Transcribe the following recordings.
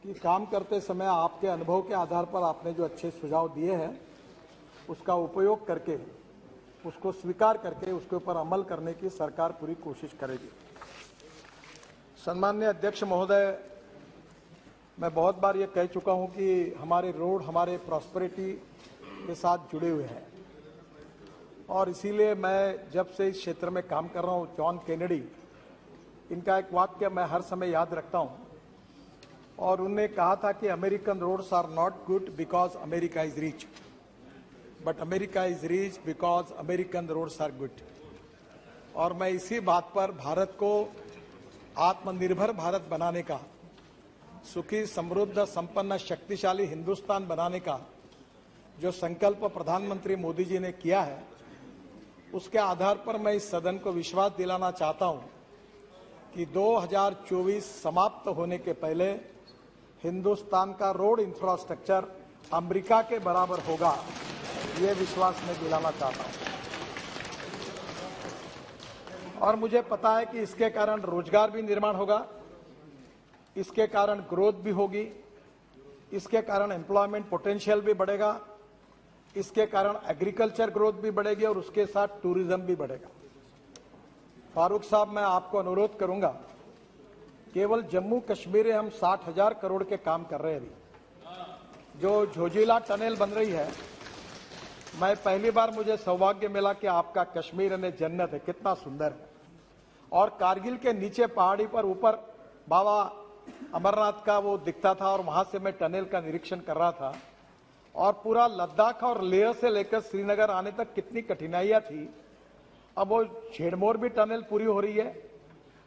कि काम करते समय आपके अनुभव के आधार पर आपने जो अच्छे सुझाव दिए हैं उसका उपयोग करके, उसको स्वीकार करके उसके ऊपर अमल करने की सरकार पूरी कोशिश करेगी। सम्माननीय अध्यक्ष महोदय, मैं बहुत बार ये कह चुका हूं कि हमारे रोड हमारे प्रॉस्पेरिटी के साथ जुड़े हुए हैं और इसीलिए मैं जब से इस क्षेत्र में काम कर रहा हूं, जॉन केनेडी, इनका एक वाक्य मैं हर समय याद रखता हूं और उन्होंने कहा था कि American roads are not good because America is rich, but America is rich because American roads are good. और मैं इसी बात पर भारत को आत्मनिर्भर भारत बनाने का, सुखी समृद्ध संपन्न शक्तिशाली हिंदुस्तान बनाने का जो संकल्प प्रधानमंत्री मोदी जी ने किया है, उसके आधार पर मैं इस सदन को विश्वास दिलाना चाहता हूं कि 2024 समाप्त होने के पहले हिंदुस्तान का रोड इंफ्रास्ट्रक्चर अमेरिका के बराबर होगा, ये विश्वास मैं दिलाना चाहता हूं। और मुझे पता है कि इसके कारण रोजगार भी निर्माण होगा, इसके कारण ग्रोथ भी होगी, इसके कारण एम्प्लॉयमेंट पोटेंशियल भी बढ़ेगा, इसके कारण एग्रीकल्चर ग्रोथ भी बढ़ेगी और उसके साथ टूरिज्म भी बढ़ेगा। फारूक साहब, मैं आपको अनुरोध करूंगा, केवल जम्मू कश्मीर में हम 60,000 करोड़ के काम कर रहे हैं। अभी जो झोजिला टनल बन रही है, मैं पहली बार मुझे सौभाग्य मिला कि आपका कश्मीर में जन्नत है, कितना सुंदर है। और कारगिल के नीचे पहाड़ी पर ऊपर बाबा अमरनाथ का वो दिखता था और वहां से मैं टनल का निरीक्षण कर रहा था। और पूरा लद्दाख और लेह से लेकर श्रीनगर आने तक कितनी कठिनाइयां थी। अब वो झेड़मोर भी टनल पूरी हो रही है।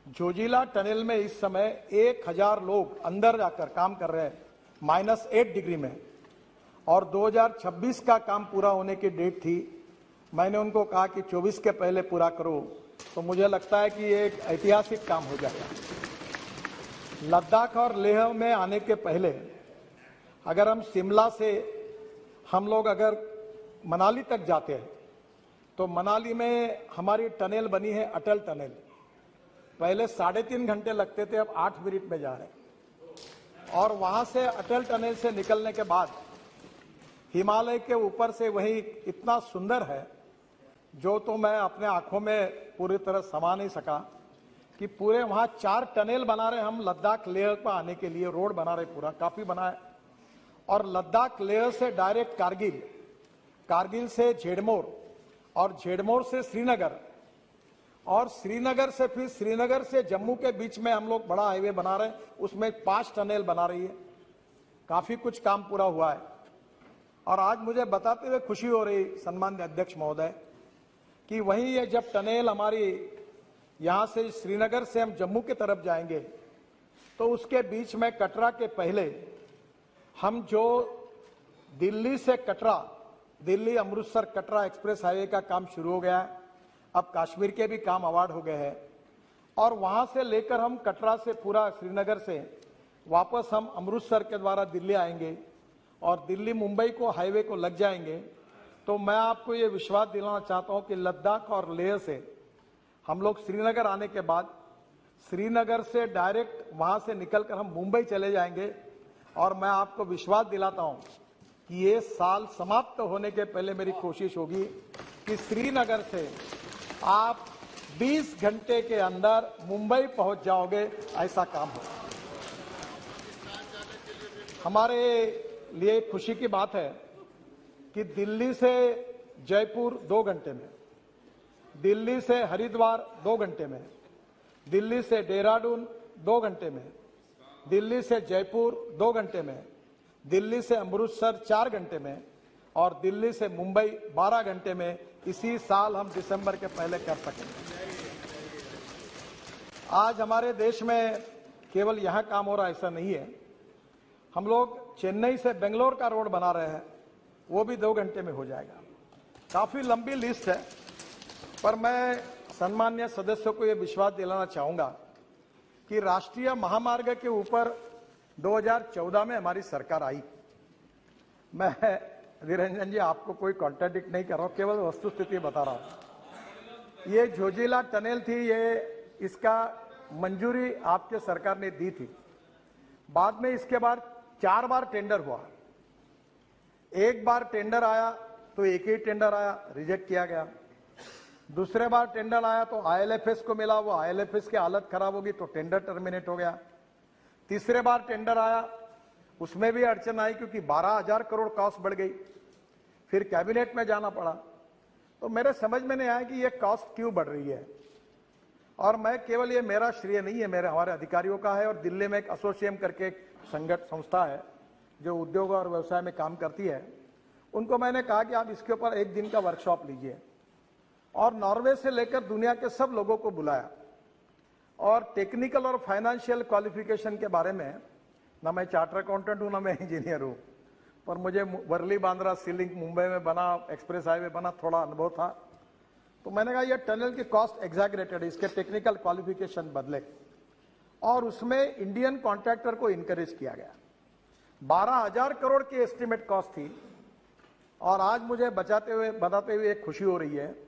जोजिला टनल में इस समय 1000 लोग अंदर जाकर काम कर रहे हैं -8 डिग्री में, और 2026 का काम पूरा होने की डेट थी। मैंने उनको कहा कि 24 के पहले पूरा करो, तो मुझे लगता है कि ये एक ऐतिहासिक काम हो जाएगा। लद्दाख और लेह में आने के पहले अगर हम शिमला से हम लोग अगर मनाली तक जाते हैं तो मनाली में हमारी टनल बनी है, अटल टनल। पहले 3.5 घंटे लगते थे, अब 8 मिनट में जा रहे हैं। और वहां से अटल टनल से निकलने के बाद हिमालय के ऊपर से वही इतना सुंदर है, जो तो मैं अपने आंखों में पूरी तरह समा नहीं सका, कि पूरे वहां 4 टनल बना रहे हम लद्दाख लेह पर आने के लिए, रोड बना रहे, पूरा काफी बना है। और लद्दाख लेह से डायरेक्ट कारगिल, कारगिल से झेड़मोर, और झेड़मोर से श्रीनगर, और श्रीनगर से फिर श्रीनगर से जम्मू के बीच में हम लोग बड़ा हाईवे बना रहे हैं, उसमें 5 टनल बना रही है। काफी कुछ काम पूरा हुआ है। और आज मुझे बताते हुए खुशी हो रही सम्माननीय अध्यक्ष महोदय कि वहीं ये जब टनल हमारी यहां से श्रीनगर से हम जम्मू की तरफ जाएंगे तो उसके बीच में कटरा के पहले हम जो दिल्ली से कटरा, दिल्ली अमृतसर कटरा एक्सप्रेस हाईवे का काम शुरू हो गया है। अब कश्मीर के भी काम अवार्ड हो गए हैं और वहां से लेकर हम कटरा से पूरा श्रीनगर से वापस हम अमृतसर के द्वारा दिल्ली आएंगे और दिल्ली मुंबई को हाईवे को लग जाएंगे। तो मैं आपको ये विश्वास दिलाना चाहता हूं कि लद्दाख और लेह से हम लोग श्रीनगर आने के बाद श्रीनगर से डायरेक्ट वहां से निकलकर हम मुंबई चले जाएंगे। और मैं आपको विश्वास दिलाता हूं कि ये साल समाप्त होने के पहले मेरी कोशिश होगी कि श्रीनगर से आप 20 घंटे के अंदर मुंबई पहुंच जाओगे, ऐसा काम हो। हमारे लिए खुशी की बात है कि दिल्ली से जयपुर 2 घंटे में, दिल्ली से हरिद्वार 2 घंटे में, दिल्ली से देहरादून 2 घंटे में, दिल्ली से जयपुर 2 घंटे में, दिल्ली से अमृतसर 4 घंटे में और दिल्ली से मुंबई 12 घंटे में इसी साल हम दिसंबर के पहले कर सकेंगे। आज हमारे देश में केवल यहां काम हो रहा ऐसा नहीं है। हम लोग चेन्नई से बेंगलोर का रोड बना रहे हैं, वो भी 2 घंटे में हो जाएगा। काफी लंबी लिस्ट है, पर मैं सम्मान्य सदस्यों को यह विश्वास दिलाना चाहूंगा कि राष्ट्रीय महामार्ग के ऊपर 2014 में हमारी सरकार आई। मैं निरंजन जी आपको कोई कॉन्ट्राडिक्ट नहीं कर रहा हूं, केवल वस्तुस्थिति बता रहा हूं। ये झोजिला टनल थी, ये इसका मंजूरी आपके सरकार ने दी थी। बाद में इसके बाद 4 बार टेंडर हुआ। एक बार टेंडर आया तो एक ही टेंडर आया, रिजेक्ट किया गया। दूसरे बार टेंडर आया तो आईएलएफएस को मिला, वो आईएलएफएस की हालत खराब होगी तो टेंडर टर्मिनेट हो गया। तीसरे बार टेंडर आया, उसमें भी अड़चन आई क्योंकि 12,000 करोड़ कॉस्ट बढ़ गई। फिर कैबिनेट में जाना पड़ा। तो मेरे समझ में नहीं आया कि ये कॉस्ट क्यों बढ़ रही है। और मैं केवल, ये मेरा श्रेय नहीं है, हमारे अधिकारियों का है। और दिल्ली में एक एसोसिएम करके एक संस्था है जो उद्योग और व्यवसाय में काम करती है, उनको मैंने कहा कि आप इसके ऊपर एक दिन का वर्कशॉप लीजिए। और नॉर्वे से लेकर दुनिया के सब लोगों को बुलाया और टेक्निकल और फाइनेंशियल क्वालिफिकेशन के बारे में, ना मैं चार्टर अकाउंटेंट हूं ना मैं इंजीनियर हूं, पर मुझे वर्ली बांद्रा सी लिंक मुंबई में बना, एक्सप्रेस हाईवे बना, थोड़ा अनुभव था। तो मैंने कहा ये टनल की कॉस्ट एग्जैगरेटेड है, इसके टेक्निकल क्वालिफिकेशन बदले। और उसमें इंडियन कॉन्ट्रैक्टर को इनकरेज किया गया। 12,000 करोड़ की एस्टिमेट कॉस्ट थी। और आज मुझे बताते हुए एक खुशी हो रही है,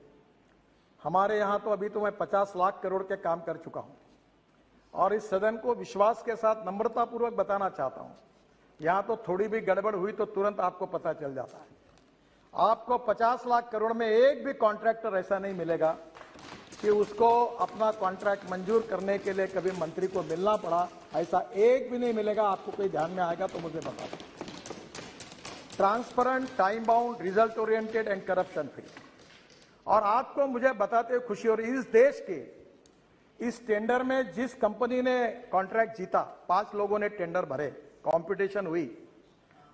हमारे यहां तो अभी तो मैं 50 लाख करोड़ के काम कर चुका हूं। और इस सदन को विश्वास के साथ नम्रतापूर्वक बताना चाहता हूं, यहां तो थोड़ी भी गड़बड़ हुई तो तुरंत आपको पता चल जाता है। आपको 50 लाख करोड़ में एक भी कॉन्ट्रैक्टर ऐसा नहीं मिलेगा कि उसको अपना कॉन्ट्रैक्ट मंजूर करने के लिए कभी मंत्री को मिलना पड़ा, ऐसा एक भी नहीं मिलेगा। आपको कोई ध्यान में आएगा तो मुझे बता दो। Transparent, time bound, result oriented and corruption free. और आपको मुझे बताते हुए खुशी हो रही है, इस देश के इस टेंडर में जिस कंपनी ने कॉन्ट्रैक्ट जीता, 5 लोगों ने टेंडर भरे, कंपटीशन हुई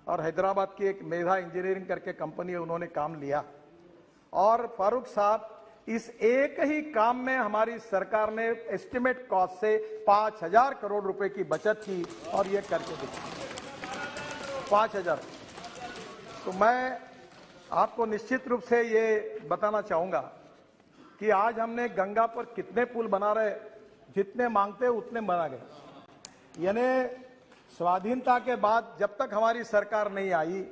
और हैदराबाद की एक मेधा इंजीनियरिंग करके कंपनी है, उन्होंने काम लिया। और फारूक साहब, इस एक ही काम में हमारी सरकार ने एस्टिमेट कॉस्ट से 5,000 करोड़ रुपए की बचत की और ये करके दिखा 5,000। तो मैं आपको निश्चित रूप से ये बताना चाहूंगा कि आज हमने गंगा पर कितने पुल बना रहे, जितने मांगते उतने बना गए। यानी स्वाधीनता के बाद जब तक हमारी सरकार नहीं आई,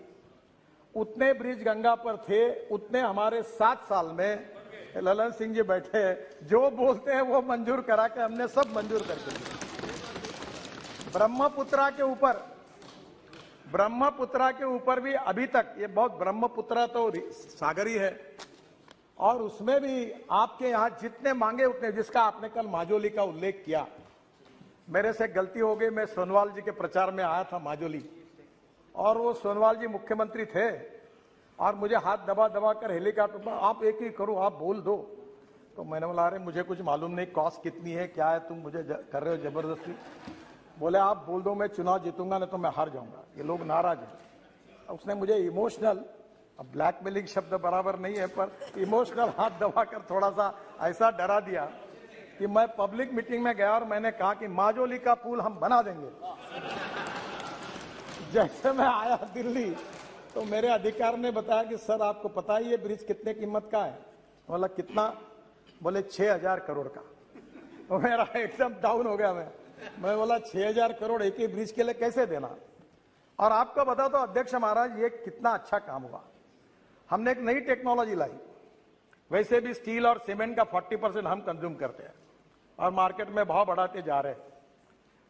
उतने ब्रिज गंगा पर थे, उतने हमारे 7 साल में ललन सिंह जी बैठे हैं, जो बोलते हैं वो मंजूर करा के हमने सब मंजूर करके दिए। ब्रह्मपुत्रा के ऊपर भी अभी तक ये बहुत, ब्रह्मपुत्रा तो सागर ही है और उसमें भी आपके यहां जितने मांगे उतने, जिसका आपने कल माजोली का उल्लेख किया, मेरे से गलती हो गई, मैं सोनवाल जी के प्रचार में आया था माजोली, और वो सोनवाल जी मुख्यमंत्री थे और मुझे हाथ दबा दबा कर हेलीकॉप्टर पर, आप एक ही करो, आप बोल दो। तो मैंने बोला, अरे मुझे कुछ मालूम नहीं, कॉस्ट कितनी है, क्या है, तुम मुझे कर रहे हो जबरदस्ती। बोले आप बोल दो, मैं चुनाव जीतूंगा, नहीं तो मैं हार जाऊंगा। ये लोग नाराज हैं। उसने मुझे इमोशनल, अब ब्लैकमेलिंग शब्द बराबर नहीं है, पर इमोशनल हाथ दबाकर थोड़ा सा ऐसा डरा दिया कि मैं पब्लिक मीटिंग में गया और मैंने कहा कि माजोली का पुल हम बना देंगे। जैसे मैं आया दिल्ली तो मेरे अधिकारी ने बताया कि सर आपको पता है ये ब्रिज कितने कीमत का है? बोला कितना? बोले 6,000 करोड़ का। तो मेरा एकदम डाउन हो गया। मैं बोला 6,000 करोड़ एक ही ब्रिज के लिए कैसे देना? और आपको बता दो अध्यक्ष महाराज, ये कितना अच्छा काम हुआ। हमने एक नई टेक्नोलॉजी लाई। वैसे भी स्टील और सीमेंट का 40% हम कंज्यूम करते हैं और मार्केट में भाव बढ़ाते जा रहे हैं।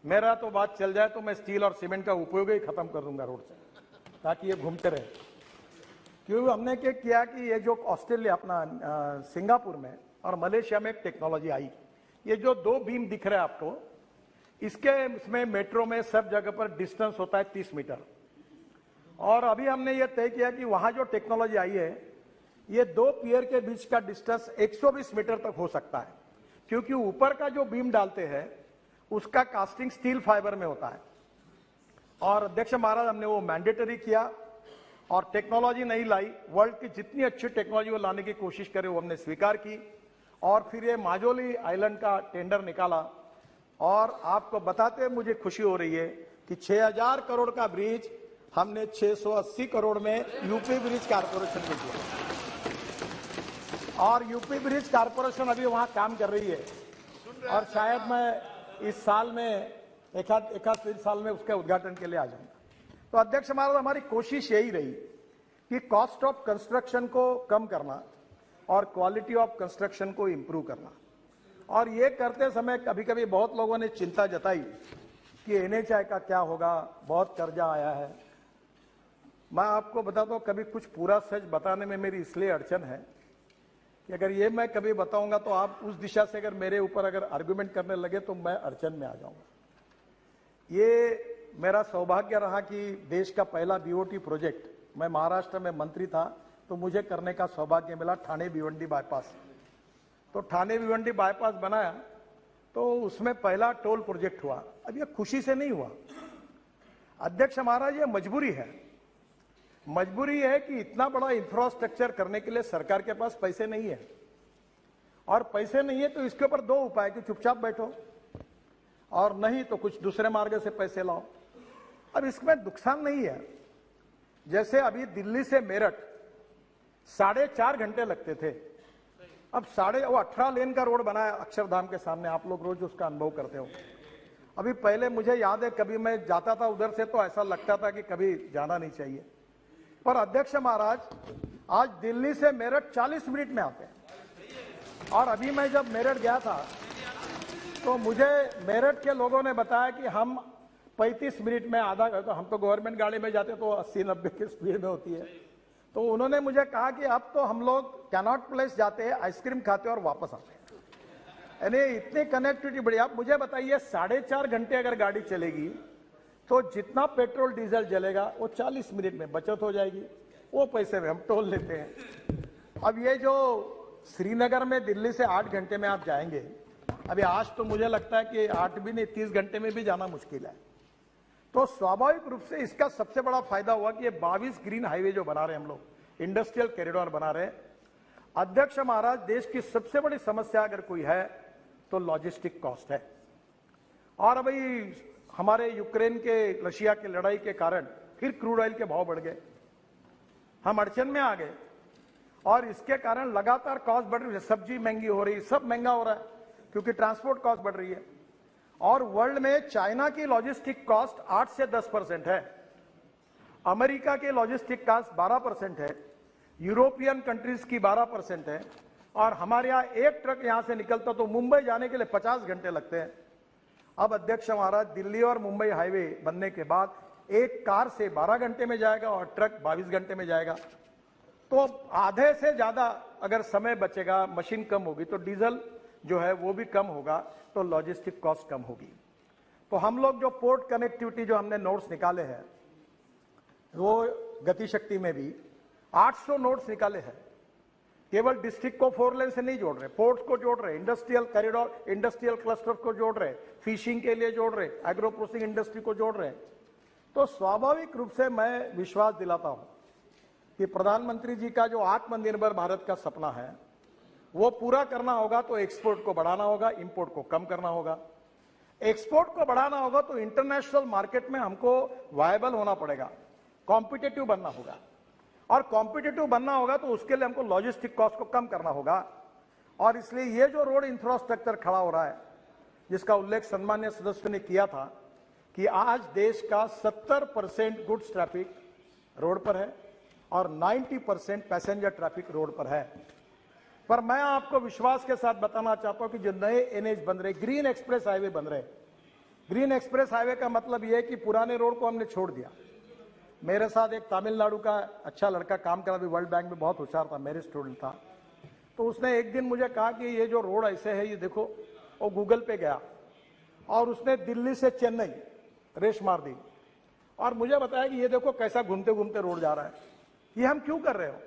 मेरा तो बात चल जाए तो मैं स्टील और सीमेंट का उपयोग ही खत्म कर दूंगा रोड से, ताकि ये घूमते रहे। क्यों हमने क्या किया कि ये जो ऑस्ट्रेलिया, अपना सिंगापुर में और मलेशिया में एक टेक्नोलॉजी आई, ये जो 2 बीम दिख रहे हैं आपको, इसमें मेट्रो में सब जगह पर डिस्टेंस होता है 30 मीटर। और अभी हमने ये तय किया कि वहां जो टेक्नोलॉजी आई है, ये 2 पियर के बीच का डिस्टेंस 120 मीटर तक हो सकता है, क्योंकि ऊपर का जो बीम डालते हैं उसका कास्टिंग स्टील फाइबर में होता है। और अध्यक्ष महाराज, हमने वो मैंडेटरी किया और टेक्नोलॉजी नहीं लाई, वर्ल्ड की जितनी अच्छी टेक्नोलॉजी वो लाने की कोशिश करे वो हमने स्वीकार की। और फिर ये माजोली आइलैंड का टेंडर निकाला। और आपको बताते हुए मुझे खुशी हो रही है कि 6,000 करोड़ का ब्रिज हमने 680 करोड़ में यूपी ब्रिज कारपोरेशन को दिया। और यूपी ब्रिज कारपोरेशन अभी वहां काम कर रही है और शायद मैं इस साल में एक साल में उसके उद्घाटन के लिए आ जाऊंगा। तो अध्यक्ष महाराज, हमारी कोशिश यही रही कि कॉस्ट ऑफ कंस्ट्रक्शन को कम करना और क्वालिटी ऑफ कंस्ट्रक्शन को इंप्रूव करना। और ये करते समय कभी कभी बहुत लोगों ने चिंता जताई कि एनएचआई का क्या होगा, बहुत कर्जा आया है। मैं आपको बताता हूं, कभी कुछ पूरा सच बताने में मेरी इसलिए अड़चन है कि अगर ये मैं कभी बताऊंगा तो आप उस दिशा से अगर मेरे ऊपर अगर आर्गुमेंट करने लगे तो मैं अड़चन में आ जाऊंगा। ये मेरा सौभाग्य रहा कि देश का पहला बीओटी प्रोजेक्ट, मैं महाराष्ट्र में मंत्री था तो मुझे करने का सौभाग्य मिला, ठाणे भिवंडी बाईपास। तो ठाणे भिवंडी बाईपास बनाया तो उसमें पहला टोल प्रोजेक्ट हुआ। अब ये खुशी से नहीं हुआ अध्यक्ष महाराज, ये मजबूरी है। मजबूरी है कि इतना बड़ा इंफ्रास्ट्रक्चर करने के लिए सरकार के पास पैसे नहीं है, और पैसे नहीं है तो इसके ऊपर दो उपाय कि चुपचाप बैठो और नहीं तो कुछ दूसरे मार्ग से पैसे लाओ। अब इसमें नुकसान नहीं है। जैसे अभी दिल्ली से मेरठ 4.5 घंटे लगते थे, अब 18 लेन का रोड बनाया अक्षरधाम के सामने, आप लोग रोज उसका अनुभव करते हो। अभी पहले मुझे याद है कभी मैं जाता था उधर से तो ऐसा लगता था कि कभी जाना नहीं चाहिए, पर अध्यक्ष महाराज आज दिल्ली से मेरठ 40 मिनट में आते हैं। और अभी मैं जब मेरठ गया था तो मुझे मेरठ के लोगों ने बताया कि हम 35 मिनट में आधा, तो हम तो गवर्नमेंट गाड़ी में जाते तो 80-90 की स्पीड में होती है। तो उन्होंने मुझे कहा कि अब तो हम लोग कैनॉट प्लेस जाते हैं, आइसक्रीम खाते हैं और वापस आते हैं। यानी इतनी कनेक्टिविटी बढ़िया। आप मुझे बताइए 4.5 घंटे अगर गाड़ी चलेगी तो जितना पेट्रोल डीजल जलेगा वो 40 मिनट में बचत हो जाएगी, वो पैसे में हम टोल लेते हैं। अब ये जो श्रीनगर में दिल्ली से 8 घंटे में आप जाएंगे, अभी आज तो मुझे लगता है कि 8 भी नहीं 30 घंटे में भी जाना मुश्किल है। तो स्वाभाविक रूप से इसका सबसे बड़ा फायदा हुआ कि ये 22 ग्रीन हाईवे जो बना रहे हैं हम लोग, इंडस्ट्रियल कॉरिडोर बना रहे हैं। अध्यक्ष महाराज, देश की सबसे बड़ी समस्या अगर कोई है तो लॉजिस्टिक कॉस्ट है। और अभी हमारे यूक्रेन के रशिया की लड़ाई के कारण फिर क्रूड ऑयल के भाव बढ़ गए, हम अड़चन में आ गए, और इसके कारण लगातार कॉस्ट बढ़ रही है। सब्जी महंगी हो रही है, सब महंगा हो रहा है क्योंकि ट्रांसपोर्ट कॉस्ट बढ़ रही है। और वर्ल्ड में चाइना की लॉजिस्टिक कॉस्ट 8 से 10% है, अमेरिका की लॉजिस्टिक कॉस्ट 12% है, यूरोपियन कंट्रीज की 12% है, और हमारे यहाँ एक ट्रक यहां से निकलता तो मुंबई जाने के लिए 50 घंटे लगते हैं। अब अध्यक्ष महाराज, दिल्ली और मुंबई हाईवे बनने के बाद एक कार से 12 घंटे में जाएगा और ट्रक 22 घंटे में जाएगा। तो आधे से ज्यादा अगर समय बचेगा, मशीन कम होगी तो डीजल जो है वो भी कम होगा, तो लॉजिस्टिक कॉस्ट कम होगी। तो हम लोग जो पोर्ट कनेक्टिविटी जो हमने नोट्स निकाले हैं, वो गतिशक्ति में भी 800 नोट्स निकाले हैं। केवल डिस्ट्रिक्ट को 4 लेन से नहीं जोड़ रहे, पोर्ट्स को जोड़ रहे, इंडस्ट्रियल कॉरिडोर, इंडस्ट्रियल क्लस्टर को जोड़ रहे, फिशिंग के लिए जोड़ रहे, एग्रो प्रोसेसिंग इंडस्ट्री को जोड़ रहे। तो स्वाभाविक रूप से मैं विश्वास दिलाता हूं कि प्रधानमंत्री जी का जो आत्मनिर्भर भारत का सपना है वो पूरा करना होगा तो एक्सपोर्ट को बढ़ाना होगा, इंपोर्ट को कम करना होगा। एक्सपोर्ट को बढ़ाना होगा तो इंटरनेशनल मार्केट में हमको वायबल होना पड़ेगा, कॉम्पिटिटिव बनना होगा, और कॉम्पिटिटिव बनना होगा तो उसके लिए हमको लॉजिस्टिक कॉस्ट को कम करना होगा। और इसलिए ये जो रोड इंफ्रास्ट्रक्चर खड़ा हो रहा है, जिसका उल्लेख सम्मान्य सदस्य ने किया था कि आज देश का 70% गुड्स ट्रैफिक रोड पर है और 90% पैसेंजर ट्रैफिक रोड पर है। पर मैं आपको विश्वास के साथ बताना चाहता हूं कि जो नए एनएच बन रहे, ग्रीन एक्सप्रेस हाईवे बन रहे, ग्रीन एक्सप्रेस हाईवे का मतलब यह है कि पुराने रोड को हमने छोड़ दिया। मेरे साथ एक तमिलनाडु का अच्छा लड़का काम कर रहा, भी वर्ल्ड बैंक में बहुत होशियार था, मेरे स्टूडेंट था। तो उसने एक दिन मुझे कहा कि ये जो रोड ऐसे है, ये देखो, वो गूगल पे गया और उसने दिल्ली से चेन्नई रेस मार दी और मुझे बताया कि ये देखो कैसा घूमते घूमते रोड जा रहा है, ये हम क्यों कर रहे हो।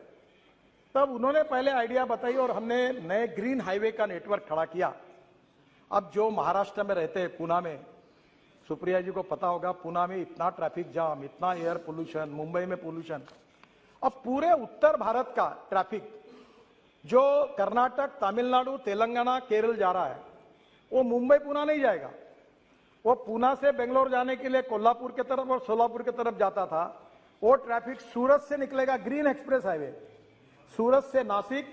तब उन्होंने पहले आइडिया बताई और हमने नए ग्रीन हाईवे का नेटवर्क खड़ा किया। अब जो महाराष्ट्र में रहते हैं, पूना में, सुप्रिया जी को पता होगा, पूना में इतना ट्रैफिक जाम, इतना एयर पोल्यूशन, मुंबई में पोल्यूशन। अब पूरे उत्तर भारत का ट्रैफिक जो कर्नाटक, तमिलनाडु, तेलंगाना, केरल जा रहा है, वो मुंबई पूना नहीं जाएगा। वो पूना से बेंगलोर जाने के लिए कोल्हापुर की तरफ और सोलापुर की तरफ जाता था, वो ट्रैफिक सूरत से निकलेगा, ग्रीन एक्सप्रेस हाईवे, सूरत से नासिक,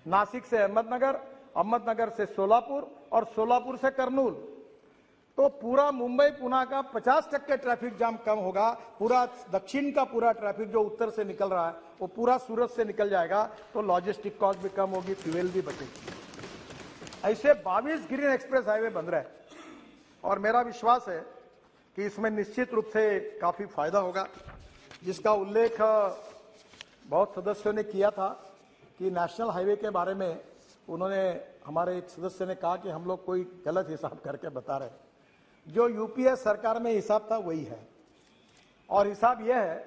नासिक से अहमदनगर, अहमदनगर से सोलापुर और सोलापुर से करनूल। तो पूरा मुंबई पुणे का 50% ट्रैफिक जाम कम होगा। पूरा दक्षिण का पूरा ट्रैफिक जो उत्तर से निकल रहा है वो पूरा सूरत से निकल जाएगा, तो लॉजिस्टिक कॉस्ट भी कम होगी, फ्यूल भी बचेगी। ऐसे 22 ग्रीन एक्सप्रेस हाईवे बन रहे हैं और मेरा विश्वास है कि इसमें निश्चित रूप से काफी फायदा होगा, जिसका उल्लेख बहुत सदस्यों ने किया था कि नेशनल हाईवे के बारे में उन्होंने, हमारे एक सदस्य ने कहा कि हम लोग कोई गलत हिसाब करके बता रहे हैं। जो यूपीए सरकार में हिसाब था वही है, और हिसाब यह है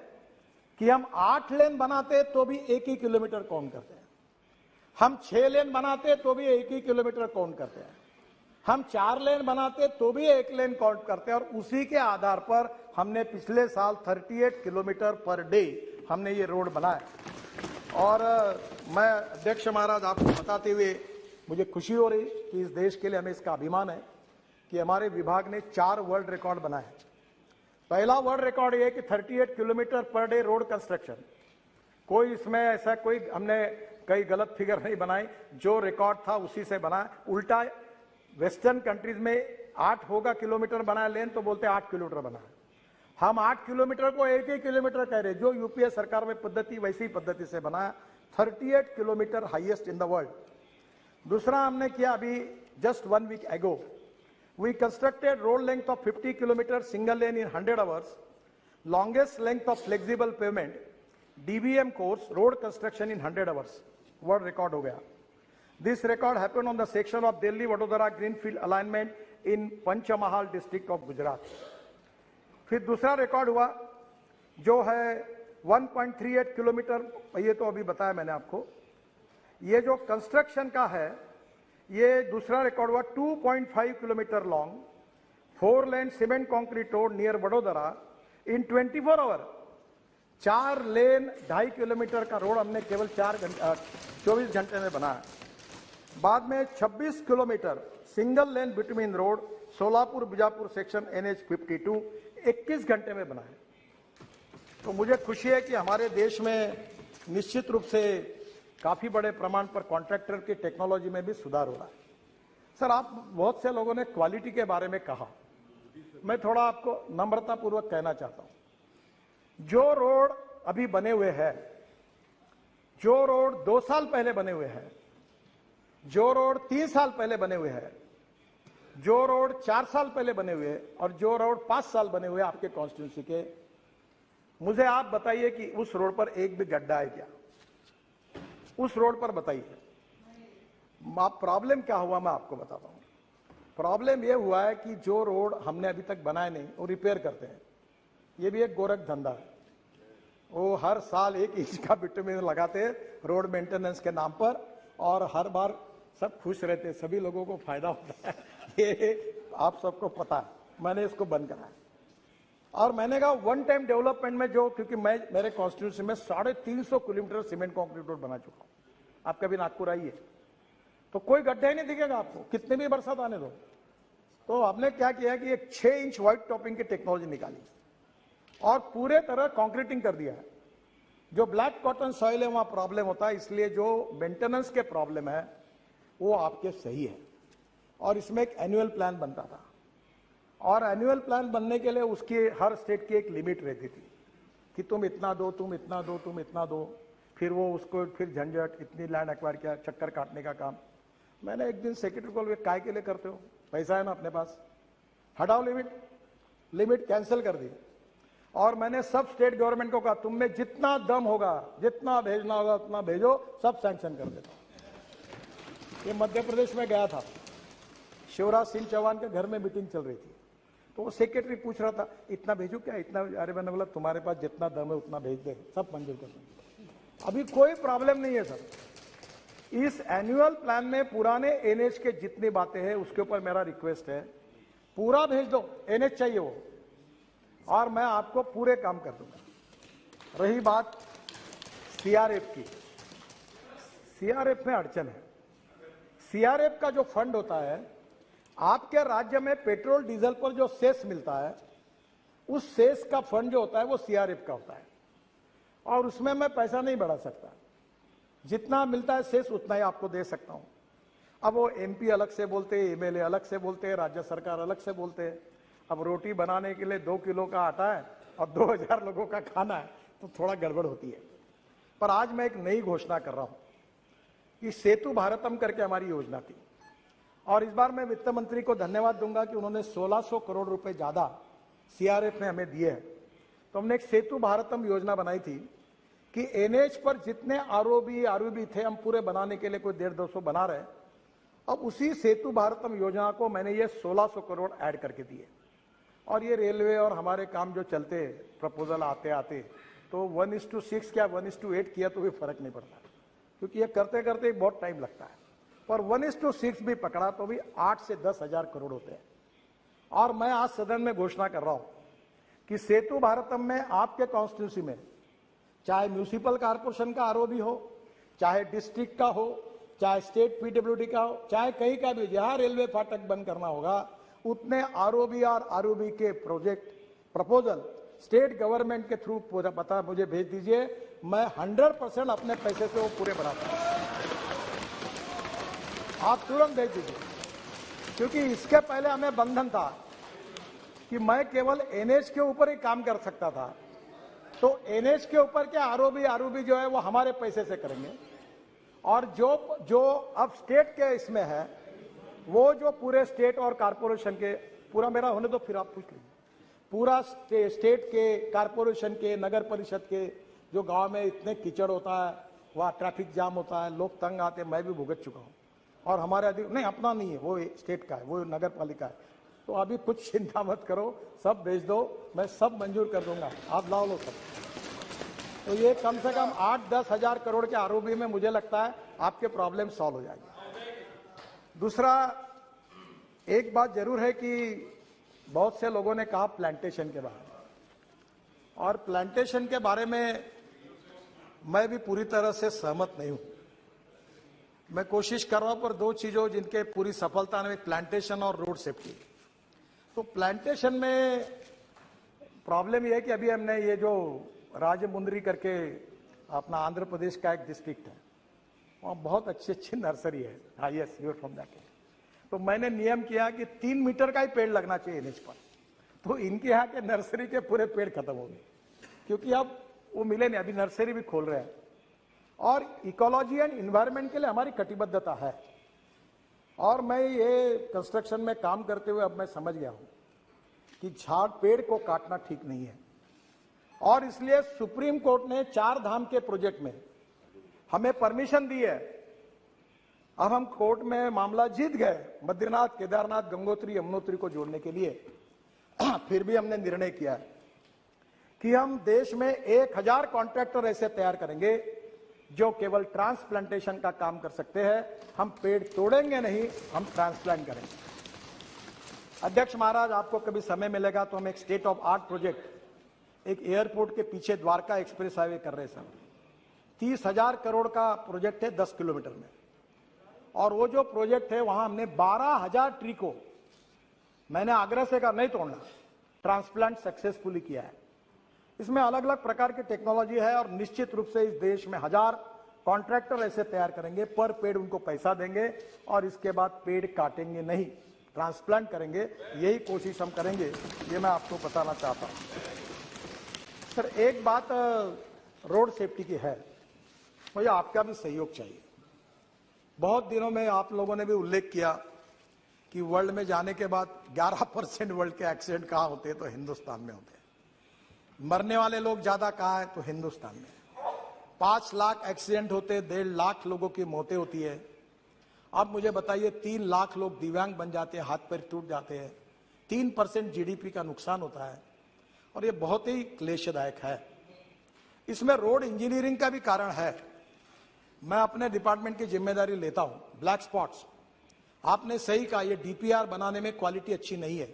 कि हम 8 लेन बनाते तो भी 1 ही किलोमीटर काउंट करते हैं, हम 6 लेन बनाते तो भी 1 ही किलोमीटर काउंट करते हैं, हम 4 लेन बनाते तो भी 1 लेन काउंट करते हैं, और उसी के आधार पर हमने पिछले साल 38 किलोमीटर पर डे हमने ये रोड बनाया। और मैं अध्यक्ष महाराज आपको बताते हुए मुझे खुशी हो रही कि इस देश के लिए हमें इसका अभिमान है कि हमारे विभाग ने 4 वर्ल्ड रिकॉर्ड बनाए। पहला वर्ल्ड रिकॉर्ड ये कि 38 kilometre per day road construction, कोई इसमें ऐसा कोई हमने कई गलत फिगर नहीं बनाई, जो रिकॉर्ड था उसी से बना। उल्टा वेस्टर्न कंट्रीज में 8 होगा किलोमीटर बनाया लेन तो बोलते 8 किलोमीटर बनाया, हम 8 किलोमीटर को 1 ही किलोमीटर कह रहे। जो यूपीए सरकार में पद्धति वैसी पद्धति से बनाया, 38 kilometre highest in the world. दूसरा हमने किया अभी just 1 week ago, we constructed road length of 50 kilometre single lane in 100 hours, longest length of flexible pavement DBM course road construction in 100 hours, world record हो गया। This record happened on the section of Delhi Vadodara greenfield alignment in Panchmahal district of Gujarat. फिर दूसरा record हुआ जो है 1.38 kilometre, ये तो अभी बताया मैंने आपको। ये जो कंस्ट्रक्शन का है ये दूसरा रिकॉर्ड हुआ 2.5 kilometre long 4 lane cement concrete road near Vadodara in 24 hour. 4 lane 2.5 kilometre का रोड हमने केवल 24 घंटे में बनाया। बाद में 26 kilometre single lane between road Solapur Bijapur section NH 52 21 घंटे में बनाया। तो मुझे खुशी है कि हमारे देश में निश्चित रूप से काफी बड़े प्रमाण पर कॉन्ट्रैक्टर की टेक्नोलॉजी में भी सुधार हो रहा है। सर, आप बहुत से लोगों ने क्वालिटी के बारे में कहा, मैं थोड़ा आपको नम्रता पूर्वक कहना चाहता हूं। जो रोड अभी बने हुए हैं, जो रोड 2 साल पहले बने हुए हैं, जो रोड 3 साल पहले बने हुए हैं, जो रोड 4 साल पहले बने हुए और जो रोड 5 साल बने हुए आपके कॉन्स्टिट्यूंसी के, मुझे आप बताइए कि उस रोड पर एक भी गड्ढा है क्या? उस रोड पर बताइए। आप प्रॉब्लम क्या हुआ मैं आपको बताता हूं। प्रॉब्लम यह हुआ है कि जो रोड हमने अभी तक बनाए नहीं वो रिपेयर करते हैं। ये भी एक गोरख धंधा है। वो हर साल 1 इंच का बिटुमिन लगाते हैं रोड मेंटेनेंस के नाम पर, और हर बार सब खुश रहते हैं, सभी लोगों को फायदा होता है। ये आप सबको पता है। मैंने इसको बंद कराया और मैंने कहा वन टाइम डेवलपमेंट में जो, क्योंकि मैं मेरे कॉन्स्टिट्यूंसी में 350 किलोमीटर सीमेंट कॉन्क्रीट रोड बना चुका हूं। आप कभी नागपुर आइए तो कोई गड्ढा ही नहीं दिखेगा आपको, कितने भी बरसात आने दो। तो हमने क्या किया कि एक 6 इंच व्हाइट टॉपिंग की टेक्नोलॉजी निकाली और पूरे तरह कॉन्क्रीटिंग कर दिया है। जो ब्लैक कॉटन सॉइल है वहां प्रॉब्लम होता है, इसलिए जो मेंटेनेंस के प्रॉब्लम है वो आपके सही है। और इसमें एक एनुअल प्लान बनता था, और एनुअल प्लान बनने के लिए उसकी हर स्टेट की एक लिमिट रहती थी कि तुम इतना दो, तुम इतना दो, तुम इतना दो। फिर वो उसको फिर झंझट, इतनी लैंड एक्वायर किया, चक्कर काटने का काम। मैंने एक दिन सेक्रेटरी को, काय के लिए करते हो, पैसा है ना अपने पास, हटाओ लिमिट कैंसिल कर दी। और मैंने सब स्टेट गवर्नमेंट को कहा तुम में जितना दम होगा, जितना भेजना होगा उतना भेजो, सब सैंक्शन कर देता। ये मध्य प्रदेश में गया था, शिवराज सिंह चौहान के घर में मीटिंग चल रही थी, तो वो सेक्रेटरी पूछ रहा था इतना भेजो क्या, इतना। अरे मैंने बोला तुम्हारे पास जितना दम है उतना भेज दे, सब मंजूर कर देंगे। अभी कोई प्रॉब्लम नहीं है सर। इस एनुअल प्लान में पुराने NH के जितनी बातें हैं उसके ऊपर मेरा रिक्वेस्ट है, पूरा भेज दो। NH चाहिए वो, और मैं आपको पूरे काम कर दूंगा। रही बात CRF की, CRF में अड़चन है। CRF का जो फंड होता है, आपके राज्य में पेट्रोल डीजल पर जो सेस मिलता है, उस सेस का फंड जो होता है वो CRF का होता है, और उसमें मैं पैसा नहीं बढ़ा सकता। जितना मिलता है सेस उतना ही आपको दे सकता हूं। अब वो MP अलग से बोलते हैं, MLA अलग से बोलते हैं, राज्य सरकार अलग से बोलते हैं। अब रोटी बनाने के लिए 2 किलो का आटा है और 2000 लोगों का खाना है, तो थोड़ा गड़बड़ होती है। पर आज मैं एक नई घोषणा कर रहा हूं कि सेतु भारतम करके हमारी योजना थी, और इस बार मैं वित्त मंत्री को धन्यवाद दूंगा कि उन्होंने 1600 करोड़ रुपए ज्यादा सीआरएफ ने हमें दिए हैं। तो हमने एक सेतु भारतम योजना बनाई थी कि एनएच पर जितने आरओबी थे हम पूरे बनाने के लिए कोई 150-200 बना रहे हैं। अब उसी सेतु भारतम योजना को मैंने ये 1600 करोड़ ऐड करके दिए, और ये रेलवे और हमारे काम जो चलते प्रपोजल आते आते तो 1:6 क्या 1:8 किया तो भी फर्क नहीं पड़ता, क्योंकि ये करते करते बहुत टाइम लगता है। पर 1:6 भी पकड़ा तो भी 8 से 10 हजार करोड़ होते हैं। और मैं आज सदन में घोषणा कर रहा हूं कि सेतु भारतम में आपके कॉन्स्टिट्यूंसी में चाहे म्यूनिसिपल कॉर्पोरेशन का आरओबी हो, चाहे डिस्ट्रिक्ट का हो, चाहे स्टेट पीडब्ल्यूडी का हो, चाहे कहीं का भी, जहां रेलवे फाटक बंद करना होगा उतने आरओबी और आरओबी के प्रोजेक्ट प्रपोजल स्टेट गवर्नमेंट के थ्रू पता मुझे भेज दीजिए। मैं 100% अपने पैसे से वो पूरे बनाता हूं। आप तुरंत भेज दीजिए, क्योंकि इसके पहले हमें बंधन था कि मैं केवल एनएच के ऊपर ही काम कर सकता था। तो एनएच के ऊपर के आरओबी जो है वो हमारे पैसे से करेंगे, और जो अब स्टेट के इसमें है वो जो पूरे स्टेट और कारपोरेशन के, पूरा मेरा होने तो फिर आप पूछ लीजिए, पूरा स्टेट के, कारपोरेशन के, नगर परिषद के, जो गांव में इतने कीचड़ होता है, वहाँ ट्रैफिक जाम होता है, लोग तंग आते, मैं भी भुगत चुका हूँ। और हमारे नहीं, अपना नहीं है, वो स्टेट का है, वो नगर पालिका है। तो अभी कुछ चिंता मत करो, सब भेज दो, मैं सब मंजूर कर दूंगा, आप लाओ लो सब। तो ये कम से कम 8-10 हजार करोड़ के आरओबी में मुझे लगता है आपके प्रॉब्लम सॉल्व हो जाएगी। दूसरा, एक बात जरूर है कि बहुत से लोगों ने कहा प्लांटेशन के बारे में, और प्लांटेशन के बारे में मैं भी पूरी तरह से सहमत नहीं हूं। मैं कोशिश कर रहा हूं पर दो चीजों जिनके पूरी सफलता में, प्लांटेशन और रोड सेफ्टी। तो प्लांटेशन में प्रॉब्लम यह है कि अभी हमने ये जो राजमुंदरी करके अपना आंध्र प्रदेश का एक डिस्ट्रिक्ट है, वहाँ बहुत अच्छी अच्छी नर्सरी है। हाँ, yes, you are from that. तो मैंने नियम किया कि 3 मीटर का ही पेड़ लगना चाहिए एनएच पर। तो इनके यहाँ के नर्सरी के पूरे पेड़ खत्म हो गए, क्योंकि अब वो मिले नहीं। अभी नर्सरी भी खोल रहे हैं, और इकोलॉजी एंड इन्वायरमेंट के लिए हमारी कटिबद्धता है। और मैं ये कंस्ट्रक्शन में काम करते हुए अब मैं समझ गया हूं कि झाड़ पेड़ को काटना ठीक नहीं है, और इसलिए सुप्रीम कोर्ट ने 4 धाम के प्रोजेक्ट में हमें परमिशन दी है। अब हम कोर्ट में मामला जीत गए, बद्रीनाथ, केदारनाथ, गंगोत्री, यमुनोत्री को जोड़ने के लिए। फिर भी हमने निर्णय किया है कि हम देश में 1000 कॉन्ट्रैक्टर ऐसे तैयार करेंगे जो केवल ट्रांसप्लांटेशन का काम कर सकते हैं। हम पेड़ तोड़ेंगे नहीं, हम ट्रांसप्लांट करेंगे। अध्यक्ष महाराज, आपको कभी समय मिलेगा तो हम एक स्टेट ऑफ आर्ट प्रोजेक्ट, एक एयरपोर्ट के पीछे द्वारका एक्सप्रेस हाईवे कर रहे हैं सर। 30,000 करोड़ का प्रोजेक्ट है 10 किलोमीटर में, और वो जो प्रोजेक्ट है वहां हमने 12,000 ट्री को, मैंने आग्रह से कहा नहीं तोड़ना, ट्रांसप्लांट सक्सेसफुली किया है। इसमें अलग अलग प्रकार की टेक्नोलॉजी है, और निश्चित रूप से इस देश में 1000 कॉन्ट्रैक्टर ऐसे तैयार करेंगे, पर पेड़ उनको पैसा देंगे, और इसके बाद पेड़ काटेंगे नहीं, ट्रांसप्लांट करेंगे। यही कोशिश हम करेंगे, ये मैं आपको बताना चाहता हूं। सर, एक बात रोड सेफ्टी की है, मुझे आपका भी सहयोग चाहिए। बहुत दिनों में आप लोगों ने भी उल्लेख किया कि वर्ल्ड में जाने के बाद 11% वर्ल्ड के एक्सीडेंट कहाँ होते हैं, तो हिंदुस्तान में होते हैं। मरने वाले लोग ज्यादा कहाँ है, तो हिंदुस्तान में। 5 लाख एक्सीडेंट होते, 1.5 लाख लोगों की मौतें होती है। अब मुझे बताइए, 3 लाख लोग दिव्यांग बन जाते हैं, हाथ पैर टूट जाते हैं, 3% जीडीपी का नुकसान होता है, और ये बहुत ही क्लेशदायक है। इसमें रोड इंजीनियरिंग का भी कारण है। मैं अपने डिपार्टमेंट की जिम्मेदारी लेता हूं। ब्लैक स्पॉट्स, आपने सही कहा, ये डीपीआर बनाने में क्वालिटी अच्छी नहीं है,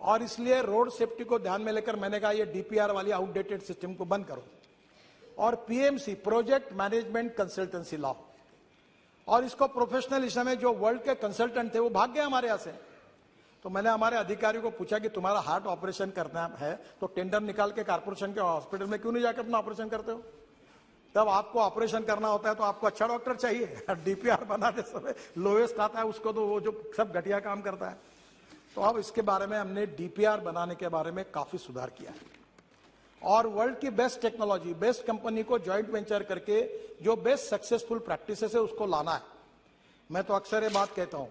और इसलिए रोड सेफ्टी को ध्यान में लेकर मैंने कहा ये डीपीआर वाली आउटडेटेड सिस्टम को बंद करो, और पीएमसी, प्रोजेक्ट मैनेजमेंट कंसल्टेंसी लाओ। और इसको प्रोफेशनल, इस समय जो वर्ल्ड के कंसल्टेंट थे वो भाग गए हमारे यहां से। तो मैंने हमारे अधिकारियों को पूछा कि तुम्हारा हार्ट ऑपरेशन करना है तो टेंडर निकाल के कारपोरेशन के हॉस्पिटल में क्यों नहीं जाकर अपना ऑपरेशन करते हो? तब आपको ऑपरेशन करना होता है तो आपको अच्छा डॉक्टर चाहिए। डीपीआर बनाते समय लोएस्ट आता है उसको, तो वो जो सब घटिया काम करता है। तो अब इसके बारे में हमने डीपीआर बनाने के बारे में काफी सुधार किया है, और वर्ल्ड की बेस्ट टेक्नोलॉजी, बेस्ट कंपनी को ज्वाइंट वेंचर करके जो बेस्ट सक्सेसफुल प्रैक्टिसेस है उसको लाना है। मैं तो अक्सर ये बात कहता हूं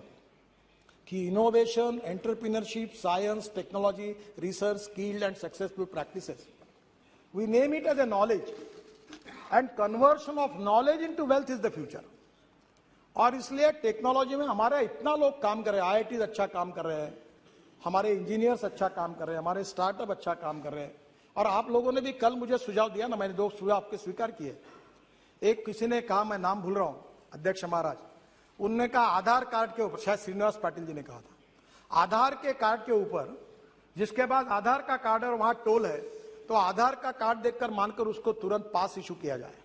कि innovation, entrepreneurship, science, technology, research, skilled and successful practices, we name it as a knowledge, and conversion of knowledge into wealth is the future. और इसलिए टेक्नोलॉजी में हमारे इतना लोग काम कर रहे हैं, आईआईटी अच्छा काम कर रहे हैं, हमारे इंजीनियर्स अच्छा काम कर रहे हैं, हमारे स्टार्टअप अच्छा काम कर रहे हैं। और आप लोगों ने भी कल मुझे सुझाव दिया ना, मैंने 2 सुझाव आपके स्वीकार किए। एक किसी ने कहा, मैं नाम भूल रहा हूं, अध्यक्ष महाराज, उनने कहा आधार कार्ड के ऊपर, शायद श्रीनिवास पाटिल जी ने कहा था, आधार के कार्ड के ऊपर, जिसके बाद आधार का कार्ड है और वहां टोल है, तो आधार का कार्ड देखकर मानकर उसको तुरंत पास इशू किया जाए।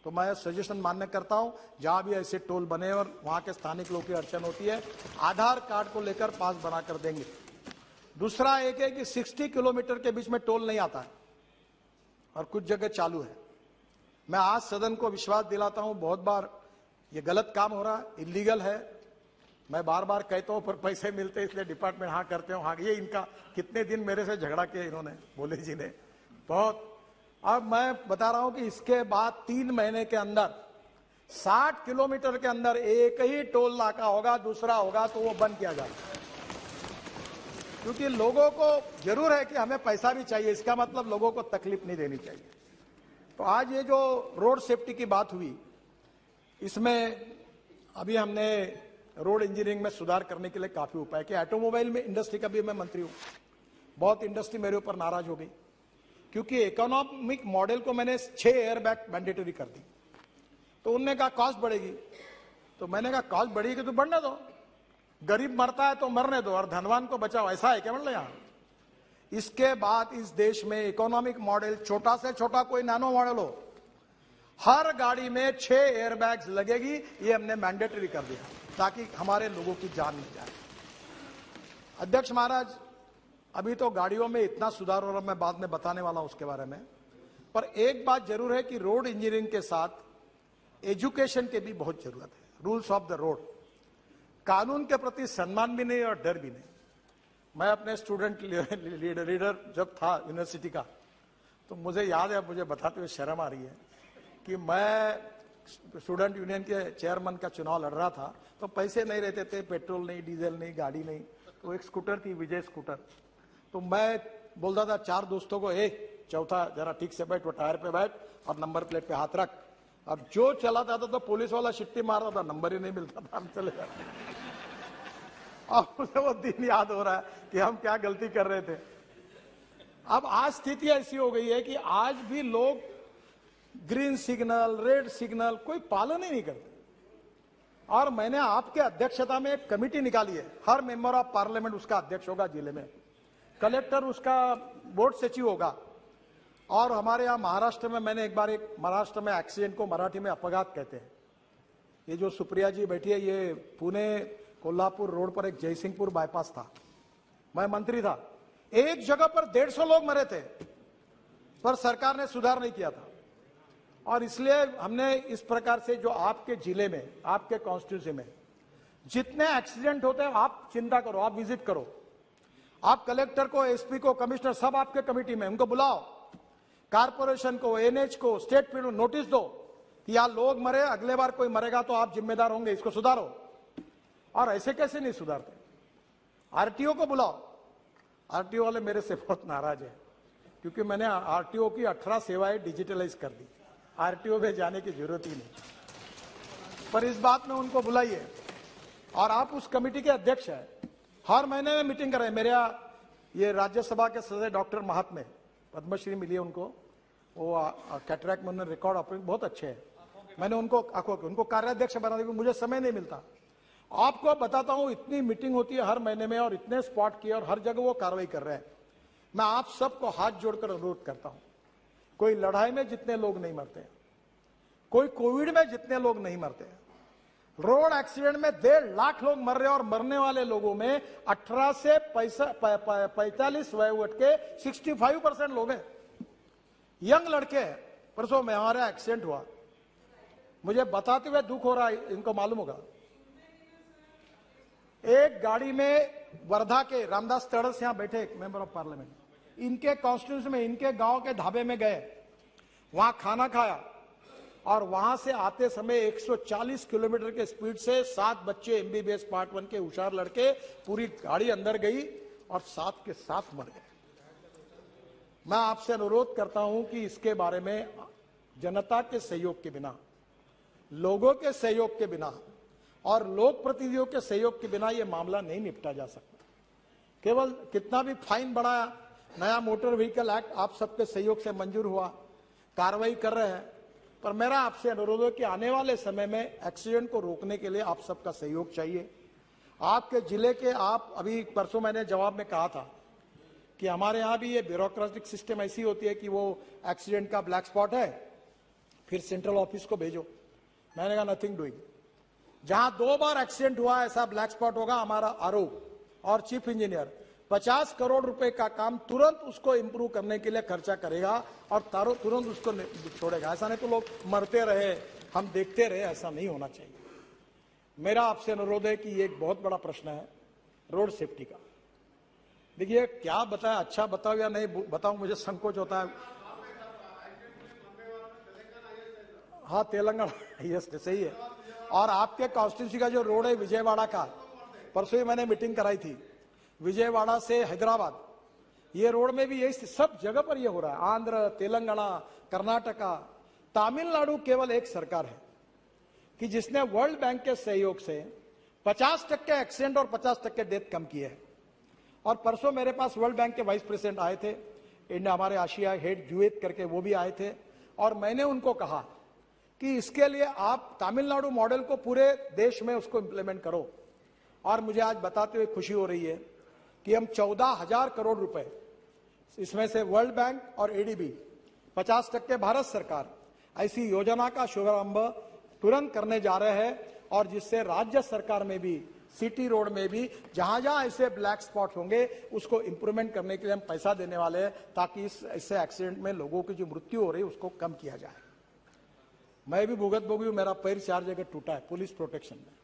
तो मैं सजेशन मान्य करता हूं, जहां भी ऐसे टोल बने और वहां के स्थानिक लोगों की अड़चन होती है, आधार कार्ड को लेकर पास बनाकर देंगे। दूसरा एक है कि 60 किलोमीटर के बीच में टोल नहीं आता है और कुछ जगह चालू है। मैं आज सदन को विश्वास दिलाता हूं, बहुत बार ये गलत काम हो रहा है, इलीगल है। मैं बार बार कहता हूं, पर पैसे मिलते इसलिए डिपार्टमेंट हाँ करते हो, हाँ। ये इनका कितने दिन मेरे से झगड़ा किया इन्होंने, भोले जी ने बहुत। अब मैं बता रहा हूं कि इसके बाद 3 महीने के अंदर 60 किलोमीटर के अंदर एक ही टोल नाका होगा, दूसरा होगा तो वो बंद किया जाएगा। क्योंकि लोगों को जरूर है कि हमें पैसा भी चाहिए, इसका मतलब लोगों को तकलीफ नहीं देनी चाहिए। तो आज ये जो रोड सेफ्टी की बात हुई, इसमें अभी हमने रोड इंजीनियरिंग में सुधार करने के लिए काफी उपाय किया। ऑटोमोबाइल में इंडस्ट्री का भी मैं मंत्री हूं, बहुत इंडस्ट्री मेरे ऊपर नाराज हो गई क्योंकि इकोनॉमिक मॉडल को मैंने 6 एयरबैग मैंडेटरी कर दी। तो उनने कहा कॉस्ट बढ़ेगी, तो मैंने कहा कॉस्ट बढ़ेगी तो बढ़ने दो, गरीब मरता है तो मरने दो और धनवान को बचाओ, ऐसा है क्या मतलब यहां। इसके बाद इस देश में इकोनॉमिक मॉडल, छोटा से छोटा कोई नैनो मॉडल हो, हर गाड़ी में 6 एयरबैग्स लगेगी, ये हमने मैंडेटरी कर दिया ताकि हमारे लोगों की जान न जाए। अध्यक्ष महाराज, अभी तो गाड़ियों में इतना सुधार हो रहा, मैं बाद में बताने वाला हूं उसके बारे में, पर एक बात जरूर है कि रोड इंजीनियरिंग के साथ एजुकेशन की भी बहुत जरूरत है। रूल्स ऑफ द रोड, कानून के प्रति सम्मान भी नहीं और डर भी नहीं। मैं अपने स्टूडेंट लीडर जब था यूनिवर्सिटी का, तो मुझे याद है, मुझे बताते हुए शर्म आ रही है कि मैं स्टूडेंट यूनियन के चेयरमैन का चुनाव लड़ रहा था, तो पैसे नहीं रहते थे, पेट्रोल नहीं, डीजल नहीं, गाड़ी नहीं, तो एक स्कूटर थी, विजय स्कूटर। तो मैं बोलता था 4 दोस्तों को, चौथा जरा ठीक से बैठ, वो टायर पे बैठ और नंबर प्लेट पे हाथ रख। अब जो चला जाता तो पुलिस वाला शिट्टी मार रहा था, नंबर ही नहीं मिलता था, हम चले जाते। अब मुझे वो दिन याद हो रहा है कि हम क्या गलती कर रहे थे। अब आज स्थिति ऐसी हो गई है कि आज भी लोग ग्रीन सिग्नल, रेड सिग्नल कोई पालन ही नहीं करते। और मैंने आपके अध्यक्षता में एक कमेटी निकाली है, हर मेंबर ऑफ पार्लियामेंट उसका अध्यक्ष होगा जिले में, कलेक्टर उसका बोर्ड सचिव होगा। और हमारे यहाँ महाराष्ट्र में, मैंने एक बार महाराष्ट्र में एक्सीडेंट को मराठी में अपघात कहते हैं, ये जो सुप्रिया जी बैठी है, ये पुणे कोल्हापुर रोड पर एक जयसिंहपुर बाईपास था, मैं मंत्री था, एक जगह पर 150 लोग मरे थे, पर सरकार ने सुधार नहीं किया था। और इसलिए हमने इस प्रकार से, जो आपके जिले में, आपके कॉन्स्टिट्यूंसी में जितने एक्सीडेंट होते हैं, आप चिंता करो, आप विजिट करो, आप कलेक्टर को, एसपी को, कमिश्नर, सब आपके कमेटी में, उनको बुलाओ, कारपोरेशन को, एनएच को, स्टेट पीडब्ल्यू नोटिस दो कि यहां लोग मरे, अगले बार कोई मरेगा तो आप जिम्मेदार होंगे, इसको सुधारो। और ऐसे कैसे नहीं सुधारते। आरटीओ को बुलाओ, आरटीओ वाले मेरे से बहुत नाराज है क्योंकि मैंने आरटीओ की 18 सेवाएं डिजिटलाइज कर दी, आरटीओ में जाने की जरूरत ही नहीं। पर इस बात में उनको बुलाइए। और आप उस कमेटी के अध्यक्ष हैं, हर महीने में मीटिंग कर रहे हैं। मेरे ये राज्यसभा के सदस्य डॉक्टर महात्मे, पद्मश्री मिली है उनको, वो कैटरैक्ट में उन्होंने रिकॉर्ड ऑपरेशन बहुत अच्छे हैं, मैंने उनको कार्याध्यक्ष बना दिया, मुझे समय नहीं मिलता। आपको बताता हूं, इतनी मीटिंग होती है हर महीने में और इतने स्पॉट किए और हर जगह वो कार्रवाई कर रहे हैं। मैं आप सबको हाथ जोड़कर अनुरोध करता हूं, कोई लड़ाई में जितने लोग नहीं मरते, कोई कोविड में जितने लोग नहीं मरते, रोड एक्सीडेंट में 1.5 लाख लोग मर रहे हैं और मरने वाले लोगों में 18 से 45 वयोवर्ग के 65% लोग हैं, यंग लड़के हैं। परसों में हमारा एक्सीडेंट हुआ, मुझे बताते हुए दुख हो रहा है, इनको मालूम होगा। एक गाड़ी में वर्धा के रामदास तड़स यहां बैठे एक मेंबर ऑफ पार्लियामेंट, इनके कॉन्स्टिट्यूंसी में, इनके गांव के ढाबे में गए, वहां खाना खाया और वहां से आते समय 140 किलोमीटर के स्पीड से 7 बच्चे एमबीबीएस पार्ट 1 के होशियार लड़के, पूरी गाड़ी अंदर गई और 7 के 7 मर गए। मैं आपसे अनुरोध करता हूं कि इसके बारे में जनता के सहयोग के बिना, लोगों के सहयोग के बिना और लोक प्रतिनिधियों के सहयोग के बिना यह मामला नहीं निपटा जा सकता। केवल कितना भी फाइन बढ़ाया, नया मोटर व्हीकल एक्ट आप सबके सहयोग से मंजूर हुआ, कार्रवाई कर रहे हैं, पर मेरा आपसे अनुरोध है कि आने वाले समय में एक्सीडेंट को रोकने के लिए आप सबका सहयोग चाहिए। आपके जिले के आप अभी परसों मैंने जवाब में कहा था कि हमारे यहाँ भी ये ब्यूरोक्रेटिक सिस्टम ऐसी होती है कि वो एक्सीडेंट का ब्लैक स्पॉट है, फिर सेंट्रल ऑफिस को भेजो। मैंने कहा नथिंग डूइंग। जहां 2 बार एक्सीडेंट हुआ ऐसा ब्लैक स्पॉट होगा, हमारा आरओ और चीफ इंजीनियर 50 करोड़ रुपए का काम तुरंत उसको इंप्रूव करने के लिए खर्चा करेगा और तुरंत उसको छोड़ेगा। ऐसा नहीं तो लोग मरते रहे, हम देखते रहे, ऐसा नहीं होना चाहिए। मेरा आपसे अनुरोध है कि ये एक बहुत बड़ा प्रश्न है रोड सेफ्टी का। देखिए क्या बताएं, अच्छा बताओ या नहीं बताऊं, मुझे संकोच होता है। हाँ, तेलंगाना हाईएस्ट सही है। और आपके कॉन्स्टिट्यूंसी का जो रोड है विजयवाड़ा का, परसों ही मैंने मीटिंग कराई थी, विजयवाड़ा से हैदराबाद, ये रोड में भी यही सब जगह पर ये हो रहा है। आंध्र, तेलंगाना, कर्नाटका, तमिलनाडु केवल एक सरकार है कि जिसने वर्ल्ड बैंक के सहयोग से 50% एक्सीडेंट और 50% डेथ कम किए हैं। और परसों मेरे पास वर्ल्ड बैंक के वाइस प्रेसिडेंट आए थे, इंडिया हमारे आशिया हेड जुएत करके वो भी आए थे, और मैंने उनको कहा कि इसके लिए आप तमिलनाडु मॉडल को पूरे देश में उसको इंप्लीमेंट करो। और मुझे आज बताते हुए खुशी हो रही है कि हम 14,000 करोड़ रुपए, इसमें से वर्ल्ड बैंक और एडीबी 50% भारत सरकार, ऐसी योजना का शुभारंभ तुरंत करने जा रहे हैं, और जिससे राज्य सरकार में भी, सिटी रोड में भी जहां जहां ऐसे ब्लैक स्पॉट होंगे उसको इंप्रूवमेंट करने के लिए हम पैसा देने वाले हैं, ताकि इससे एक्सीडेंट में लोगों की जो मृत्यु हो रही है उसको कम किया जाए। मैं भी भुगत भोगी हूं, मेरा पैर 4 जगह टूटा है पुलिस प्रोटेक्शन में,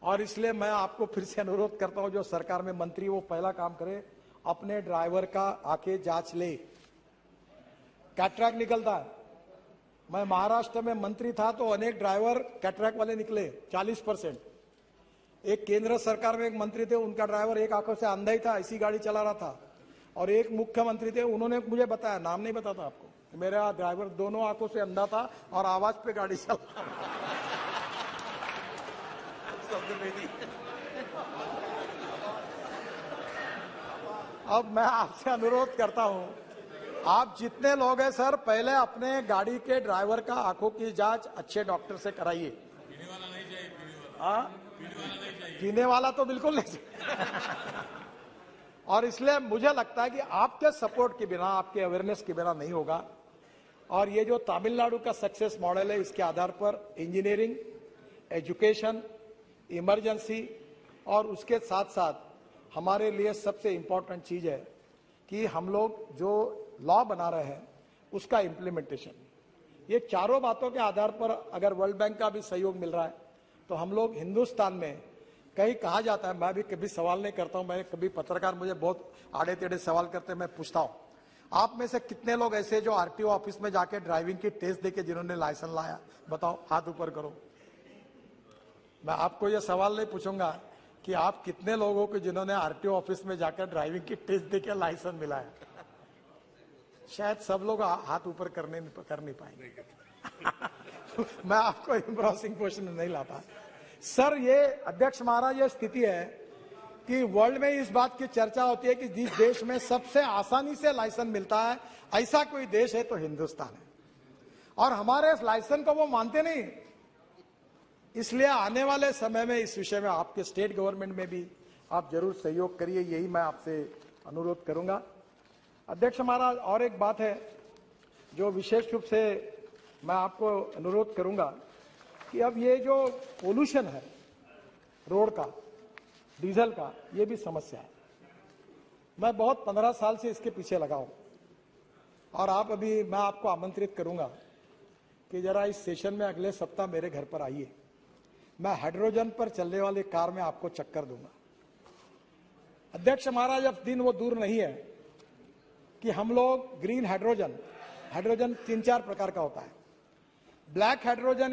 और इसलिए मैं आपको फिर से अनुरोध करता हूं, जो सरकार में मंत्री वो पहला काम करे, अपने ड्राइवर का आके जांच ले। कैटरैक्ट निकलता है। मैं महाराष्ट्र में मंत्री था तो अनेक ड्राइवर कैटरैक्ट वाले निकले 40%। एक केंद्र सरकार में एक मंत्री थे, उनका ड्राइवर एक आंखों से अंधा ही था, ऐसी गाड़ी चला रहा था। और एक मुख्यमंत्री थे, उन्होंने मुझे बताया, नाम नहीं बताता आपको, मेरा ड्राइवर दोनों आंखों से अंधा था और आवाज पे गाड़ी चला अब मैं आपसे अनुरोध करता हूं, आप जितने लोग हैं सर, पहले अपने गाड़ी के ड्राइवर का आंखों की जांच अच्छे डॉक्टर से कराइए। पीने वाला नहीं चाहिए, पीने वाला तो बिल्कुल नहीं चाहिए। और इसलिए मुझे लगता है कि आपके सपोर्ट के बिना, आपके अवेयरनेस के बिना नहीं होगा। और ये जो तमिलनाडु का सक्सेस मॉडल है, इसके आधार पर इंजीनियरिंग, एजुकेशन, इमरजेंसी, और उसके साथ साथ हमारे लिए सबसे इंपॉर्टेंट चीज है कि हम लोग जो लॉ बना रहे हैं उसका इम्प्लीमेंटेशन। ये चारों बातों के आधार पर अगर वर्ल्ड बैंक का भी सहयोग मिल रहा है तो हम लोग हिंदुस्तान में, कहीं कहा जाता है, मैं भी कभी सवाल नहीं करता हूं, मैं कभी पत्रकार मुझे बहुत आड़े टेढ़े सवाल करते हैं, मैं पूछता हूं, आप में से कितने लोग ऐसे जो आरटीओ ऑफिस में जाके ड्राइविंग की टेस्ट देके जिन्होंने लाइसेंस लाया? बताओ, हाथ ऊपर करो। मैं आपको यह सवाल नहीं पूछूंगा कि आप कितने लोगों को जिन्होंने आरटीओ ऑफिस में जाकर ड्राइविंग की टेस्ट देके लाइसेंस मिलाया। शायद सब लोग हाथ ऊपर कर नहीं पाएंगे। मैं आपको एम्ब्रोसिंग क्वेश्चन नहीं लाता सर। ये अध्यक्ष महाराज, ये स्थिति है कि वर्ल्ड में इस बात की चर्चा होती है कि जिस देश में सबसे आसानी से लाइसेंस मिलता है, ऐसा कोई देश है तो हिंदुस्तान है। और हमारे इस लाइसेंस को वो मानते नहीं। इसलिए आने वाले समय में इस विषय में आपके स्टेट गवर्नमेंट में भी आप जरूर सहयोग करिए, यही मैं आपसे अनुरोध करूंगा। अध्यक्ष महाराज, और एक बात है जो विशेष रूप से मैं आपको अनुरोध करूंगा कि अब ये जो पोल्यूशन है रोड का, डीजल का, ये भी समस्या है। मैं बहुत 15 साल से इसके पीछे लगा हूं, और आप अभी, मैं आपको आमंत्रित करूंगा कि जरा इस सेशन में अगले सप्ताह मेरे घर पर आइए। मैं हाइड्रोजन पर चलने वाली कार में आपको चक्कर दूंगा। अध्यक्ष महाराज, अब दिन वो दूर नहीं है कि हम लोग ग्रीन हाइड्रोजन 3-4 प्रकार का होता है। Black hydrogen